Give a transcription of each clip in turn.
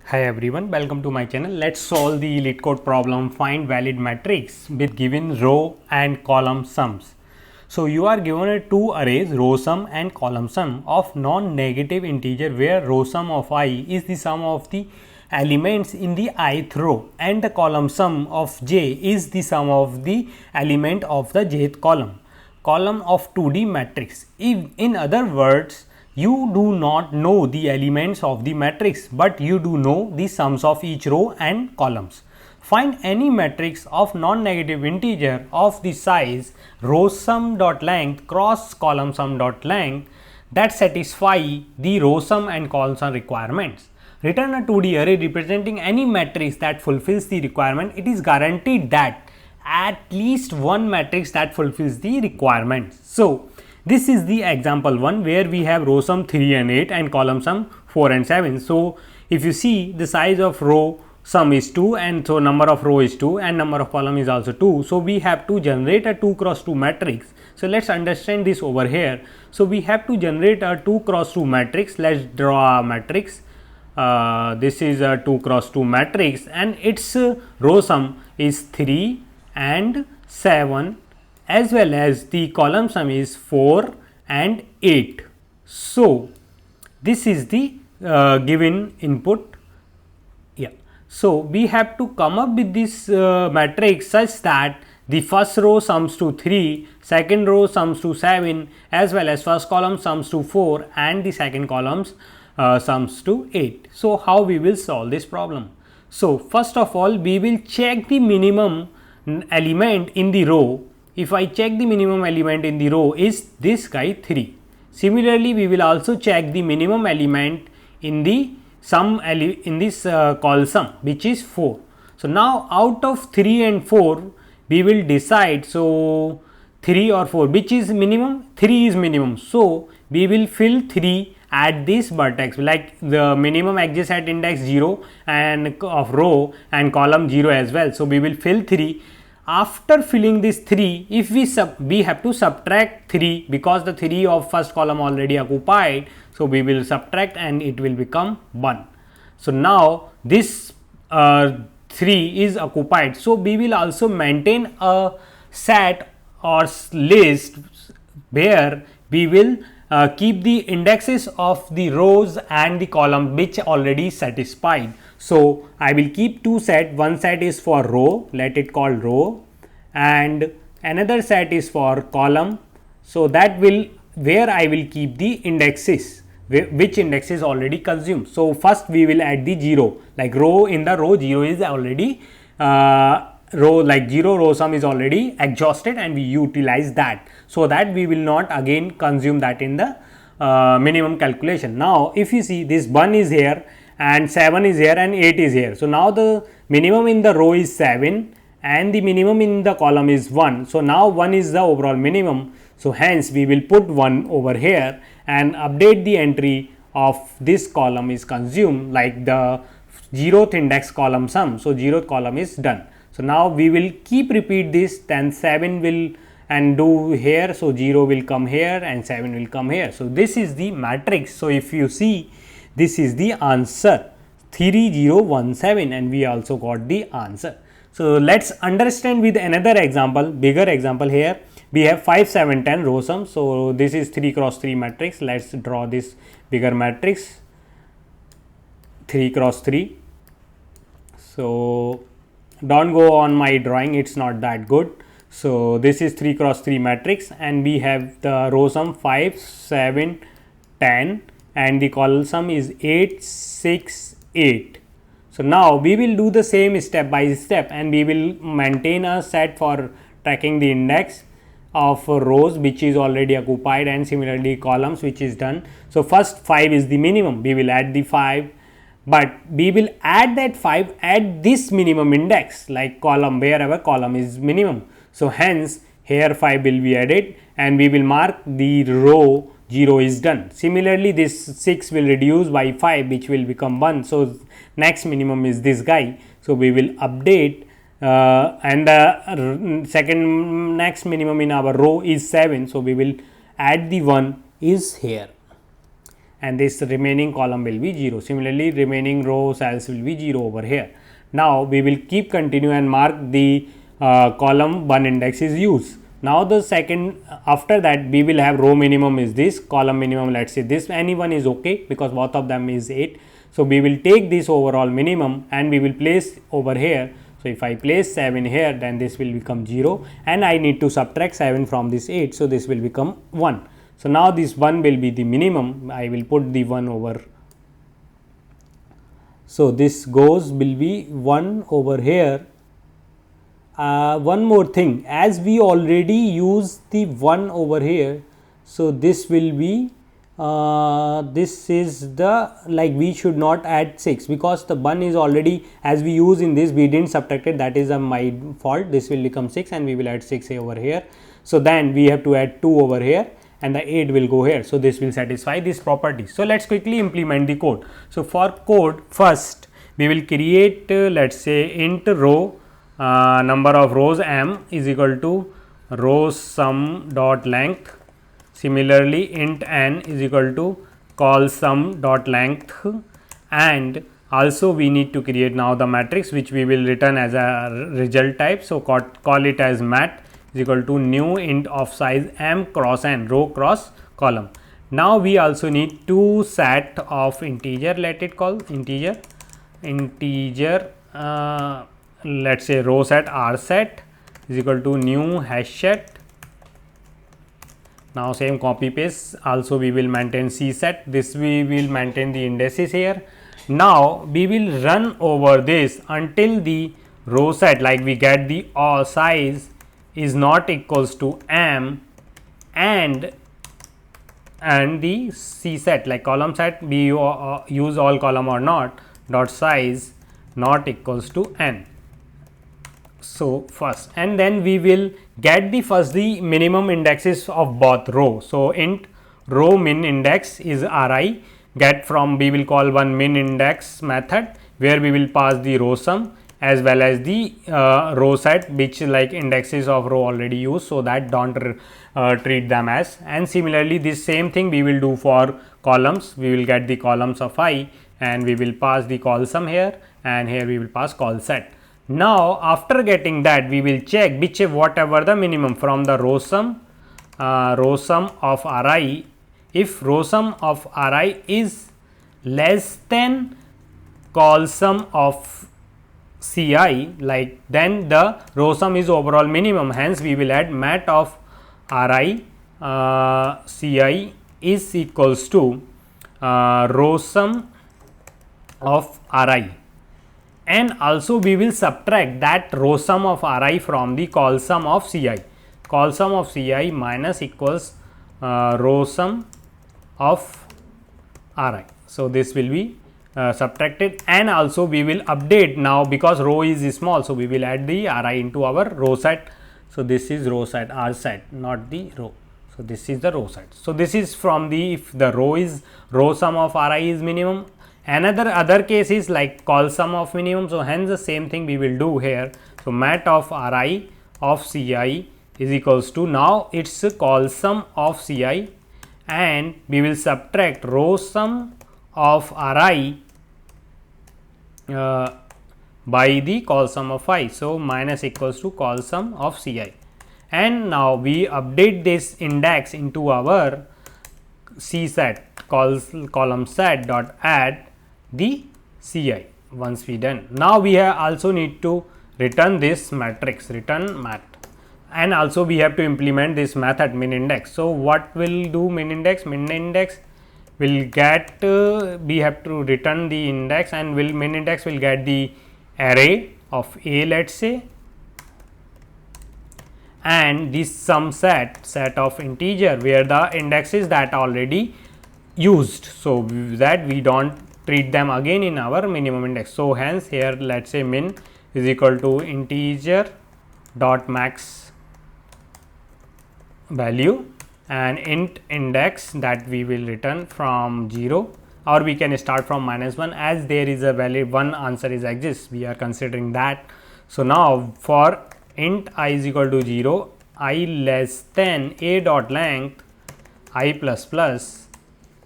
Hi everyone, welcome to my channel. Let's solve the LeetCode problem find valid matrix with given row and column sums. So you are given a two arrays row sum and column sum of non-negative integer where row sum of I is the sum of the elements in the ith row and the column sum of j is the sum of the element of the jth column of 2D matrix. If in other words, you do not know the elements of the matrix, but you do know the sums of each row and columns. Find any matrix of non-negative integer of the size row sum dot length cross column sum dot length that satisfy the row sum and column sum requirements. Return a 2D array representing any matrix that fulfills the requirement. It is guaranteed that at least one matrix that fulfills the requirements. So this is the example 1 where we have row sum 3 and 8 and column sum 4 and 7. So if you see, the size of row sum is 2 and so number of row is 2 and number of column is also 2. So we have to generate a 2 cross 2 matrix. So let's understand this over here. So we have to generate a 2 cross 2 matrix. Let's draw a matrix. This is a 2 cross 2 matrix and its row sum is 3 and 7 as well as the column sum is 4 and 8. So this is the given input. Yeah. So we have to come up with this matrix such that the first row sums to 3, second row sums to 7 as well as first column sums to 4 and the second columns sums to 8. So how we will solve this problem? So first of all, we will check the minimum element in the row. If I check the minimum element in the row is this guy 3. Similarly, we will also check the minimum element in the in this call sum, which is 4. So now out of 3 and 4 we will decide, so 3 or 4, which is minimum? 3 is minimum. So we will fill 3 at this vertex, like the minimum exists at index 0 and of row and column 0 as well. So we will fill 3. After filling this 3, if we have to subtract 3 because the 3 of first column already occupied. So we will subtract and it will become 1. So now this 3 is occupied. So we will also maintain a set or list where we will keep the indexes of the rows and the column which already satisfied. So I will keep two set. One set is for row, let it call row, and another set is for column. So that will where I will keep the indexes, which index is already consumed. So first we will add the 0, like row in the row 0 is already row, like 0 row sum is already exhausted and we utilize that, so that we will not again consume that in the minimum calculation. Now if you see, this 1 is here and 7 is here and 8 is here. So now the minimum in the row is 7 and the minimum in the column is 1. So now 1 is the overall minimum. So hence we will put 1 over here and update the entry of this column is consumed, like the 0th index column sum. So 0th column is done. So now we will keep repeat this, then 7 will and do here. So 0 will come here and 7 will come here. So this is the matrix. So if you see, this is the answer 3017 and we also got the answer. So let's understand with another example, bigger example. Here we have 5, 7, 10 row sum. So this is 3 cross 3 matrix. Let's draw this bigger matrix, 3 cross 3. So don't go on my drawing, it's not that good. So this is 3 cross 3 matrix and we have the row sum 5, 7, 10 and the column sum is 8, 6, 8. So now we will do the same step by step and we will maintain a set for tracking the index of rows which is already occupied and similarly columns which is done. So first 5 is the minimum, we will add the 5, but we will add that 5 at this minimum index, like column, wherever column is minimum. So hence here 5 will be added and we will mark the row 0 is done. Similarly this 6 will reduce by 5 which will become 1. So next minimum is this guy. So we will update and the second next minimum in our row is 7. So we will add the 1 is here and this remaining column will be 0. Similarly, remaining row cells will be 0 over here. Now, we will keep continue and mark the column 1 index is used. Now, the second after that we will have row minimum is this, column minimum let us say this, anyone is okay because both of them is 8. So, we will take this overall minimum and we will place over here. So, if I place 7 here, then this will become 0 and I need to subtract 7 from this 8. So, this will become 1. So, now this 1 will be the minimum, I will put the 1 over. So, this goes will be 1 over here. One more thing, as we already use the 1 over here, so this will be this is the like we should not add 6 because the 1 is already, as we use in this we didn't subtract it, that is my fault. This will become 6 and we will add 6 over here. So, then we have to add 2 over here and the 8 will go here. So, this will satisfy this property. So, let us quickly implement the code. So, for code first we will create let us say int row number of rows m is equal to row sum dot length. Similarly, int n is equal to col sum dot length, and also we need to create now the matrix which we will return as a result type. So, call it as mat is equal to new int of size m cross n, row cross column. Now, we also need two set of integer, let it call integer let us say row set r set is equal to new hash set. Now, same copy paste, also we will maintain c set, this we will maintain the indices here. Now, we will run over this until the row set, like we get the size is not equals to m and the c set, like column set we use all column or not dot size not equals to n. So, first and then we will get the first the minimum indexes of both row. So, int row min index is ri, get from we will call one min index method where we will pass the row sum as well as the row set which like indexes of row already used. So, that do not treat them as, and similarly this same thing we will do for columns. We will get the columns of I and we will pass the col sum here and here we will pass col set. Now, after getting that we will check which whatever the minimum from the row sum of ri. If row sum of ri is less than col sum of ci, like then the row sum is overall minimum, hence we will add mat of ri ci is equals to row sum of ri. And also we will subtract that row sum of ri from the col sum of ci. Col sum of ci minus equals row sum of ri. So, this will be subtracted, and also we will update now because row is small. So, we will add the ri into our row set. So, this is row set r set, not the row. So, this is the row set. So, this is from the if the row sum of ri is minimum. Another other case is like col sum of minimum. So, hence the same thing we will do here. So, mat of ri of ci is equals to, now its col sum of ci and we will subtract row sum of ri by the col sum of I. So, minus equals to col sum of ci, and now we update this index into our c set column set dot add the ci. Once we done, now we have also need to return this matrix, return mat, and also we have to implement this method min index. So, what will do min index? Min index will get we have to return the index, and will min index will get the array of a, let us say, and this sum set of integer where the indexes that already used. So, that we do not treat them again in our minimum index. So, hence here let us say min is equal to integer dot max value and int index that we will return from 0, or we can start from -1, as there is a valid one answer is exists, we are considering that. So, now for int I is equal to 0, I less than a dot length I plus plus,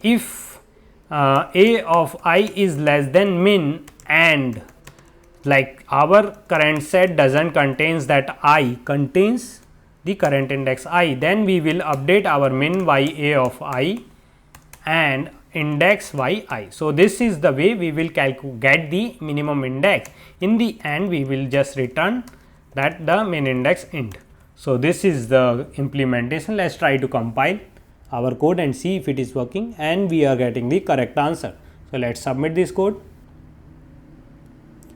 if a of I is less than min, and like our current set doesn't contains that I, contains the current index I, then we will update our min y a of I and index y I. So, this is the way we will get the minimum index. In the end, we will just return that the min index int. So, this is the implementation. Let us try to compile our code and see if it is working, and we are getting the correct answer. So, let us submit this code.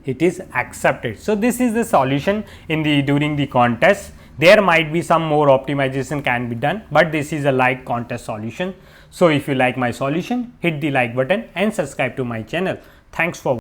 It is accepted. So, this is the solution in the during the contest. There might be some more optimization can be done, but this is a like contest solution. So, if you like my solution, hit the like button and subscribe to my channel. Thanks for